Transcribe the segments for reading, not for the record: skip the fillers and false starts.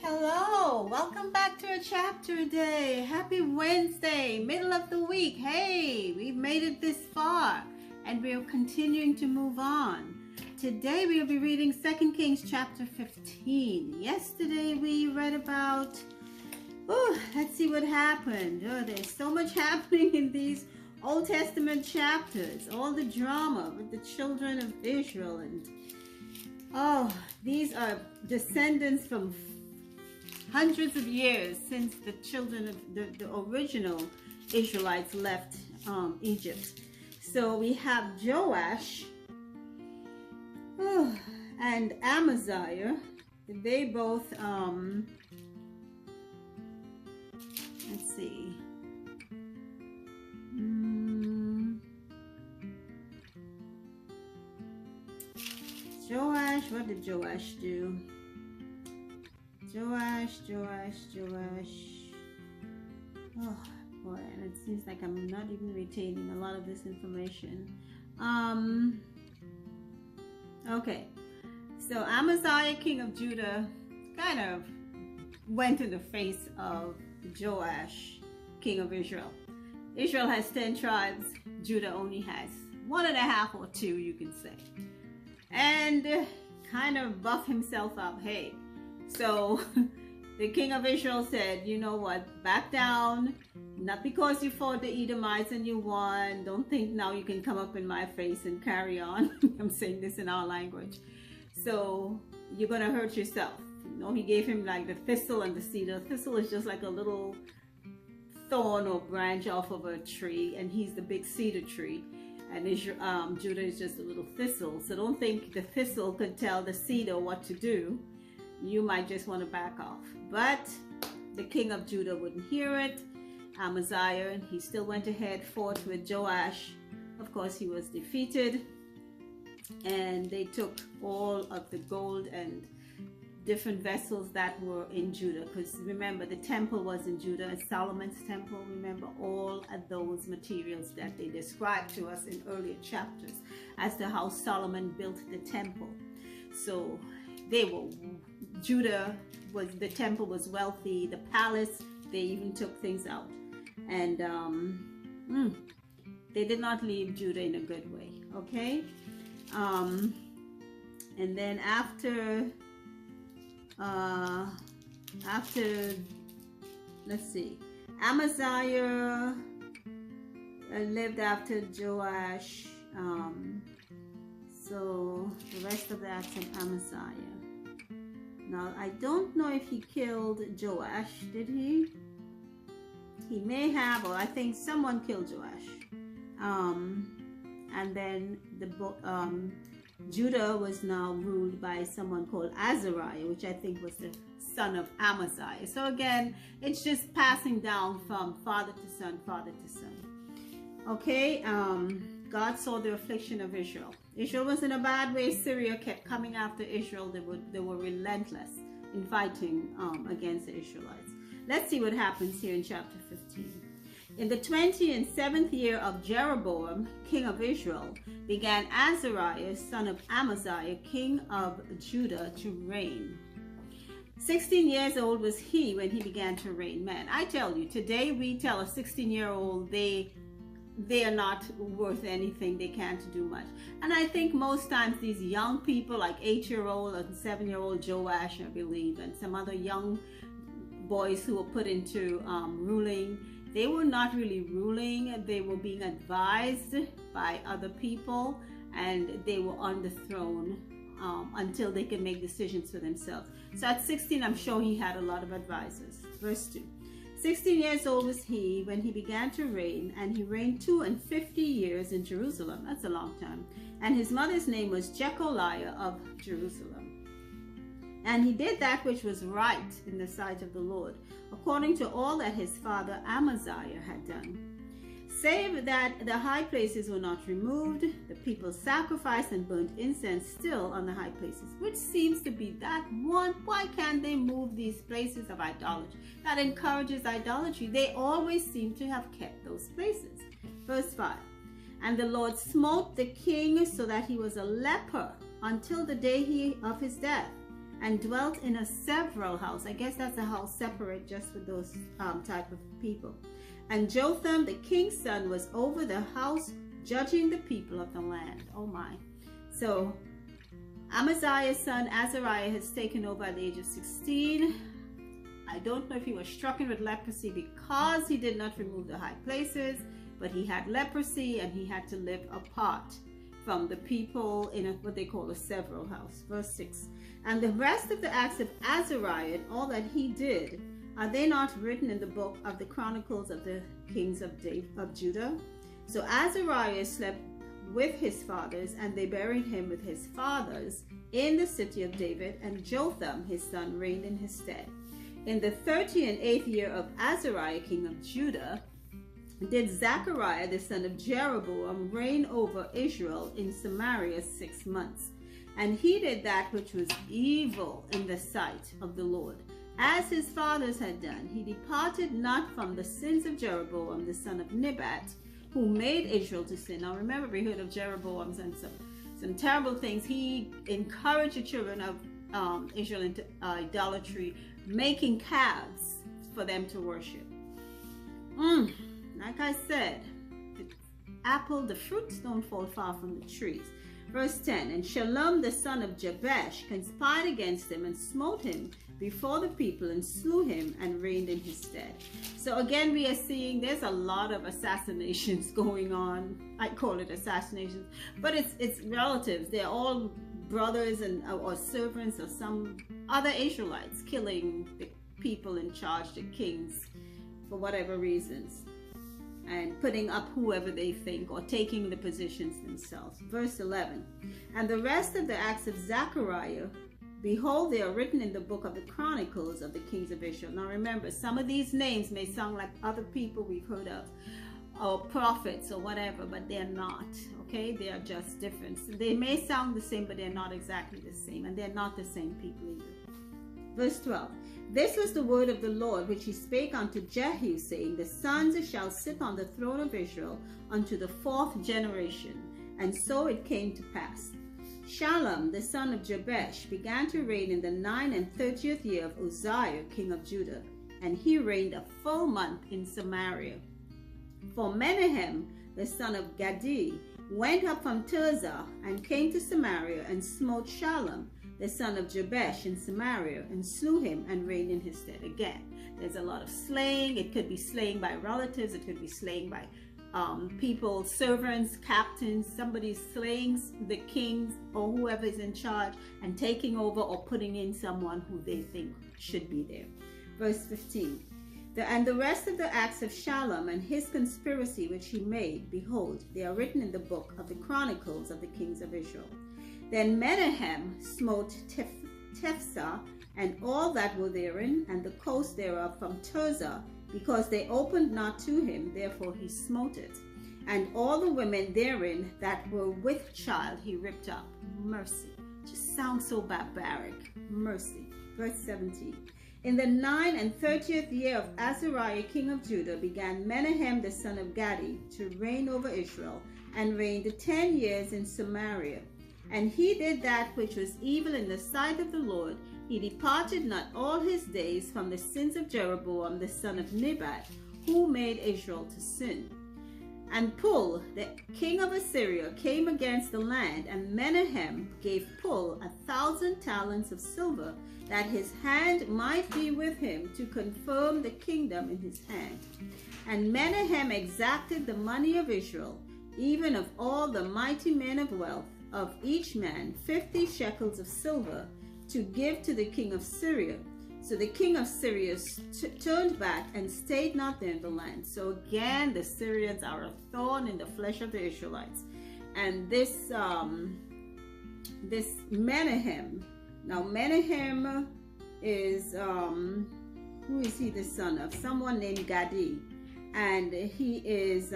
Hello, welcome back to a chapter day. Happy Wednesday, middle of the week. Hey, we've made it this far and we're continuing to move on. Today we'll be reading 2 Kings chapter 15. Yesterday we read about, let's see what happened. There's so much happening in these Old Testament chapters. All the drama with the children of Israel, and these are descendants from hundreds of years since the children of the original Israelites left Egypt. So we have Joash and Amaziah. They both, let's see. Joash, what did Joash do? Joash. Oh boy, and it seems like I'm not even retaining a lot of this information. Okay, so Amaziah, king of Judah, kind of went in the face of Joash, king of Israel. Israel has 10 tribes. Judah only has 1.5 or 2, you can say. And kind of buff himself up. Hey, so the king of Israel said, you know what, back down. Not because you fought the Edomites and you won. Don't think now you can come up in my face and carry on. I'm saying this in our language. So you're going to hurt yourself. You know, he gave him like the thistle and the cedar. Thistle is just like a little thorn or branch off of a tree, and he's the big cedar tree. And Judah is just a little thistle. So don't think the thistle could tell the cedar what to do. You might just want to back off. But the king of Judah wouldn't hear it. Amaziah, and he still went ahead, fought with Joash. Of course, he was defeated. And they took all of the gold and different vessels that were in Judah. Because remember, the temple was in Judah, and Solomon's temple. Remember all of those materials that they described to us in earlier chapters as to how Solomon built the temple. So Judah the temple was wealthy, the palace, they even took things out. And they did not leave Judah in a good way, okay? And then after, let's see, Amaziah lived after Joash. So the rest of that's in Amaziah. Now, I don't know if he killed Joash, did he? He may have, or I think someone killed Joash. And then Judah was now ruled by someone called Azariah, which I think was the son of Amaziah. So again, it's just passing down from father to son, father to son. Okay, God saw the affliction of Israel. Israel was in a bad way. Syria kept coming after Israel. They were relentless in fighting against the Israelites. Let's see what happens here in chapter 15. In the 27th year of Jeroboam, king of Israel, began Azariah, son of Amaziah, king of Judah, to reign. 16 years old was he when he began to reign. Man, I tell you, today we tell a 16-year-old they are not worth anything. They can't do much. And I think most times these young people, like 8-year-old and 7-year-old Joash, I believe, and some other young boys who were put into ruling, they were not really ruling. They were being advised by other people, and they were on the throne until they could make decisions for themselves. So at 16, I'm sure he had a lot of advisors. Verse 2. 16 years old was he when he began to reign, and he reigned 52 years in Jerusalem. That's a long time. And his mother's name was Jecoliah of Jerusalem. And he did that which was right in the sight of the Lord, according to all that his father Amaziah had done. Save that the high places were not removed, the people sacrificed and burnt incense still on the high places, which seems to be that one. Why can't they move these places of idolatry? That encourages idolatry. They always seem to have kept those places. Verse 5. And the Lord smote the king so that he was a leper until the day of his death. and dwelt in a several house. I guess that's a house separate just for those type of people. And Jotham, the king's son, was over the house, judging the people of the land. Oh my. So Amaziah's son Azariah has taken over at the age of 16. I don't know if he was stricken with leprosy because he did not remove the high places, but he had leprosy and he had to live apart from the people in what they call a several house. Verse 6. And the rest of the acts of Azariah and all that he did, are they not written in the book of the Chronicles of the kings of Judah? So Azariah slept with his fathers, and they buried him with his fathers in the city of David, and Jotham his son reigned in his stead. In the 38th year of Azariah king of Judah, did Zechariah the son of Jeroboam reign over Israel in Samaria 6 months. And he did that which was evil in the sight of the Lord, as his fathers had done. He departed not from the sins of Jeroboam the son of Nebat, who made Israel to sin. Now remember, we heard of Jeroboam's and some terrible things. He encouraged the children of Israel into idolatry, making calves for them to worship. Like I said, the fruits don't fall far from the trees. Verse 10, and Shalom the son of Jabesh conspired against him and smote him before the people and slew him and reigned in his stead. So again, we are seeing there's a lot of assassinations going on. I call it assassinations, but it's relatives. They're all brothers and or servants or some other Israelites killing the people in charge, the kings, for whatever reasons, and putting up whoever they think or taking the positions themselves. Verse 11, and the rest of the acts of Zechariah, behold, they are written in the book of the Chronicles of the kings of Israel. Now remember, some of these names may sound like other people we've heard of, or prophets or whatever, but they're not, okay? They are just different. So they may sound the same, but they're not exactly the same, and they're not the same people either. Verse 12, this was the word of the Lord, which he spake unto Jehu, saying, the sons shall sit on the throne of Israel unto the 4th generation. And so it came to pass. Shallum, the son of Jabesh, began to reign in the 39th year of Uzziah, king of Judah, and he reigned a full month in Samaria. For Menahem, the son of Gadi, went up from Tirzah and came to Samaria and smote Shallum, the son of Jabesh, in Samaria, and slew him and reigned in his stead. Again, there's a lot of slaying. It could be slaying by relatives. It could be slaying by people, servants, captains. Somebody slaying the kings or whoever is in charge and taking over or putting in someone who they think should be there. Verse 15. And the rest of the acts of Shallum and his conspiracy which he made, behold, they are written in the book of the Chronicles of the kings of Israel. Then Menahem smote Tiphsah and all that were therein, and the coast thereof from Tirzah, because they opened not to him, therefore he smote it. And all the women therein that were with child he ripped up. Mercy. Just sounds so barbaric. Mercy. Verse 17. In the 39th year of Azariah king of Judah began Menahem the son of Gadi to reign over Israel, and reigned 10 years in Samaria. And he did that which was evil in the sight of the Lord. He departed not all his days from the sins of Jeroboam the son of Nebat, who made Israel to sin. And Pul, the king of Assyria, came against the land, and Menahem gave Pul 1,000 talents of silver, that his hand might be with him to confirm the kingdom in his hand. And Menahem exacted the money of Israel, even of all the mighty men of wealth, of each man 50 shekels of silver, to give to the king of Syria. So the king of Syria turned back and stayed not there in the land. So again, the Syrians are a thorn in the flesh of the Israelites. And this Menahem, now Menahem is, who is he the son of? Someone named Gadi. And he is,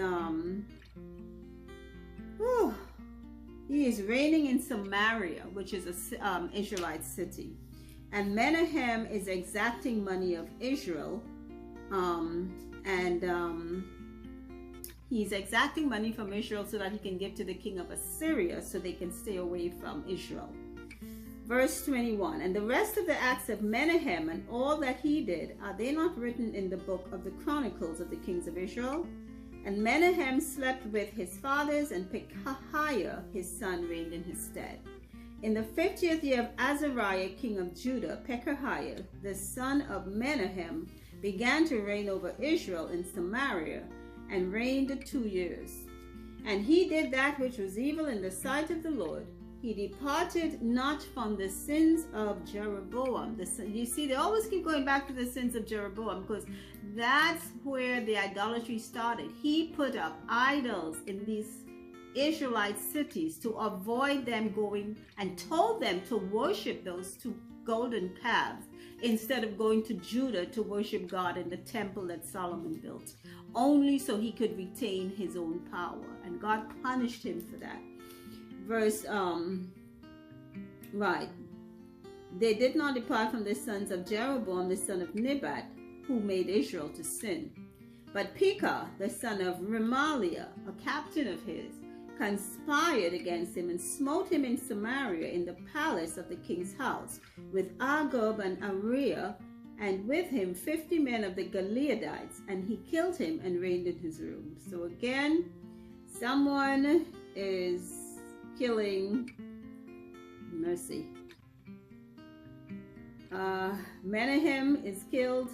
he is reigning in Samaria, which is a Israelite city. And Menahem is exacting money of Israel, he's exacting money from Israel so that he can give to the king of Assyria so they can stay away from Israel. Verse 21, and the rest of the acts of Menahem and all that he did, are they not written in the book of the Chronicles of the kings of Israel? And Menahem slept with his fathers, and Pekahiah his son reigned in his stead. In the 50th year of Azariah king of Judah, Pekahiah the son of Menahem began to reign over Israel in Samaria, and reigned 2 years. And he did that which was evil in the sight of the Lord. He departed not from the sins of Jeroboam. You see, they always keep going back to the sins of Jeroboam, because that's where the idolatry started. He put up idols in these Israelite cities to avoid them going, and told them to worship those 2 golden calves instead of going to Judah to worship God in the temple that Solomon built, only so he could retain his own power. And God punished him for that. Verse, they did not depart from the sons of Jeroboam, the son of Nebat, who made Israel to sin. But Pekah, the son of Remaliah, a captain of his, conspired against him and smote him in Samaria in the palace of the king's house, with Agab and Ariah, and with him 50 men of the Gileadites, and he killed him and reigned in his room. So again, someone is killing, mercy. Menahem is killed.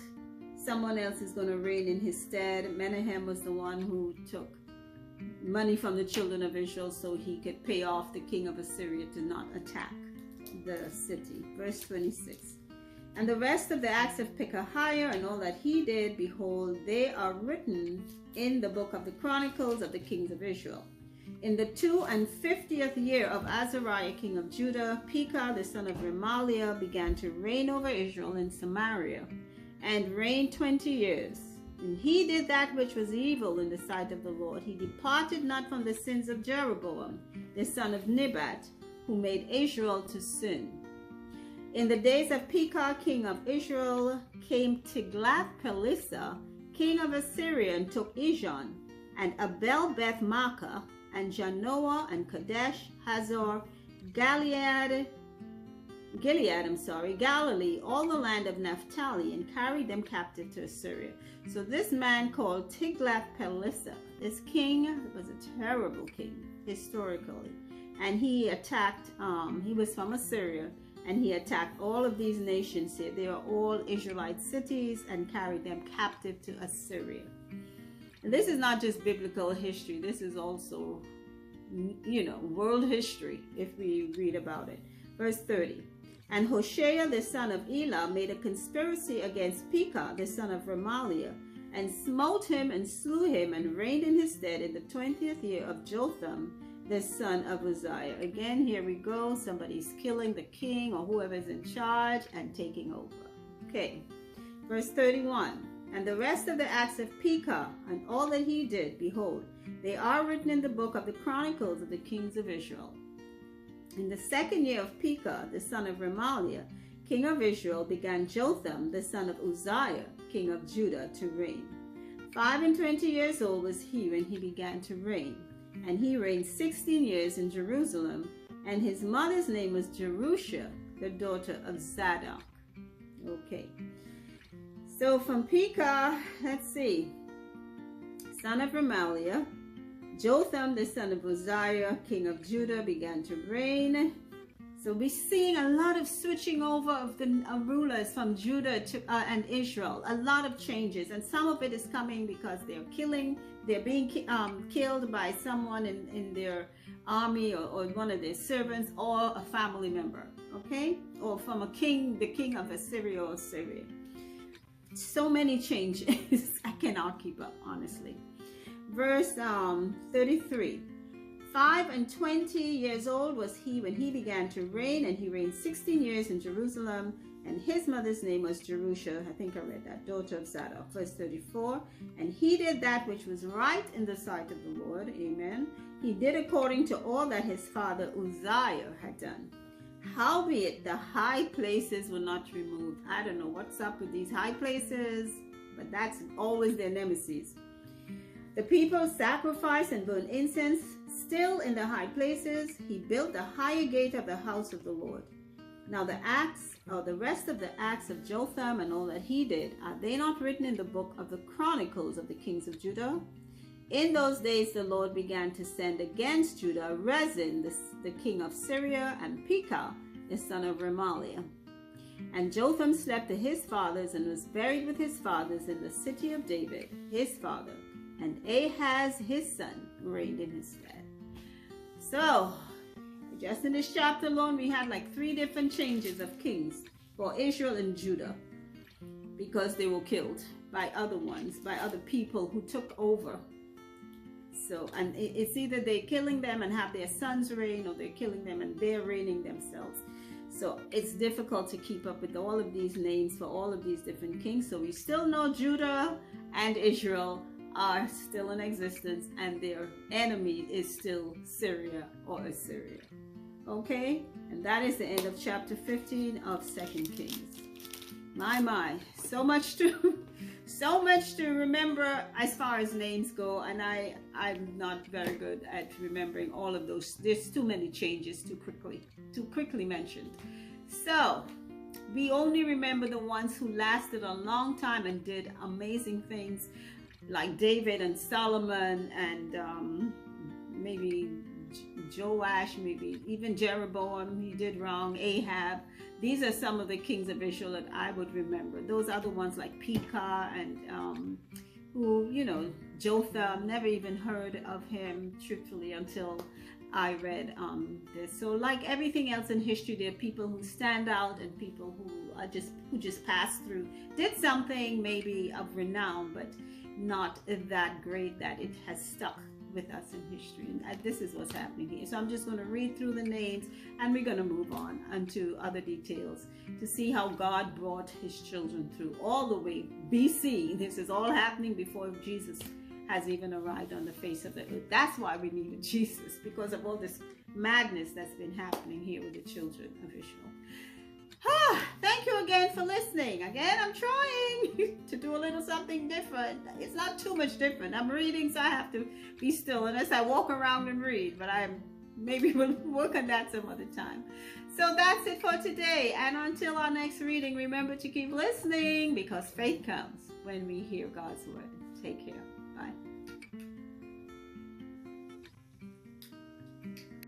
Someone else is going to reign in his stead. Menahem was the one who took money from the children of Israel so he could pay off the king of Assyria to not attack the city. Verse 26. And the rest of the acts of Pekahiah and all that he did, behold, they are written in the book of the Chronicles of the kings of Israel. In the 52nd year of Azariah king of Judah, Pekah the son of Remaliah began to reign over Israel in Samaria, and reigned 20 years. And he did that which was evil in the sight of the Lord. He departed not from the sins of Jeroboam, the son of Nebat, who made Israel to sin. In the days of Pekah king of Israel came Tiglath-Pileser, king of Assyria, and took Ijon, and Abel-Beth-Maachah, and Janoah, and Kadesh, Hazor, Galilee, Galilee, all the land of Naphtali, and carried them captive to Assyria. So this man called Tiglath-Pileser, this king was a terrible king, historically. And he attacked, he was from Assyria, and he attacked all of these nations here. They are all Israelite cities, and carried them captive to Assyria. And this is not just biblical history. This is also, world history, if we read about it. Verse 30. And Hoshea the son of Elah made a conspiracy against Pekah the son of Remaliah, and smote him and slew him, and reigned in his stead in the 20th year of Jotham the son of Uzziah. Again, here we go. Somebody's killing the king or whoever's in charge and taking over. Okay, verse 31. And the rest of the acts of Pekah and all that he did, behold, they are written in the book of the Chronicles of the kings of Israel. In the 2nd year of Pekah, the son of Remaliah, king of Israel, began Jotham, the son of Uzziah, king of Judah, to reign. 25 years old was he when he began to reign, and he reigned 16 years in Jerusalem, and his mother's name was Jerusha, the daughter of Zadok. Okay. So from Pekah, let's see, son of Remaliah, Jotham, the son of Uzziah, king of Judah, began to reign. So we're seeing a lot of switching over of the rulers from Judah to, and Israel. A lot of changes, and some of it is coming because they're being killed by someone in their army, or one of their servants, or a family member, okay? Or from a king, the king of Assyria or Syria. So many changes. I cannot keep up, honestly. Verse 33. 25 years old was he when he began to reign, and he reigned 16 years in Jerusalem, and his mother's name was Jerusha, I think I read that, daughter of Zadok. Verse 34. And he did that which was right in the sight of the Lord. Amen. He did according to all that his father Uzziah had done. Howbeit the high places were not removed. I don't know what's up with these high places, but that's always their nemesis. The people sacrificed and burned incense still in the high places. He built the higher gate of the house of the Lord. Now the acts, or the rest of the acts of Jotham and all that he did, are they not written in the book of the Chronicles of the kings of Judah? In those days the Lord began to send against Judah Rezin, the king of Syria, and Pekah, the son of Remaliah. And Jotham slept to his fathers and was buried with his fathers in the city of David, his father. And Ahaz, his son, reigned in his stead. So, just in this chapter alone, we had like 3 different changes of kings for Israel and Judah, because they were killed by other ones, by other people who took over. So, and it's either they're killing them and have their sons reign, or they're killing them and they're reigning themselves. So it's difficult to keep up with all of these names for all of these different kings. So we still know Judah and Israel are still in existence, and their enemy is still Syria or Assyria. Okay, and that is the end of chapter 15 of 2 Kings. My, so much to remember as far as names go, and I'm not very good at remembering all of those. There's too many changes too quickly mentioned. So we only remember the ones who lasted a long time and did amazing things, like David and Solomon, and maybe Joash, maybe even Jeroboam, he did wrong, Ahab. These are some of the kings of Israel that I would remember. Those other ones like Pekah and who, you know, Jotham, never even heard of him truthfully until I read this. So like everything else in history, there are people who stand out and people who are just passed through, did something maybe of renown, but not that great that it has stuck with us in history. And this is what's happening here. So I'm just going to read through the names, and we're going to move on into other details to see how God brought his children through all the way BC. This is all happening before Jesus has even arrived on the face of the earth. That's why we needed Jesus, because of all this madness that's been happening here with the children of Israel. Thank you again for listening. Again, I'm trying to do a little something different. It's not too much different. I'm reading, so I have to be still unless I walk around and read, but maybe we'll work on that some other time. So that's it for today, and until our next reading, remember to keep listening, because faith comes when we hear God's word. Take care. Bye.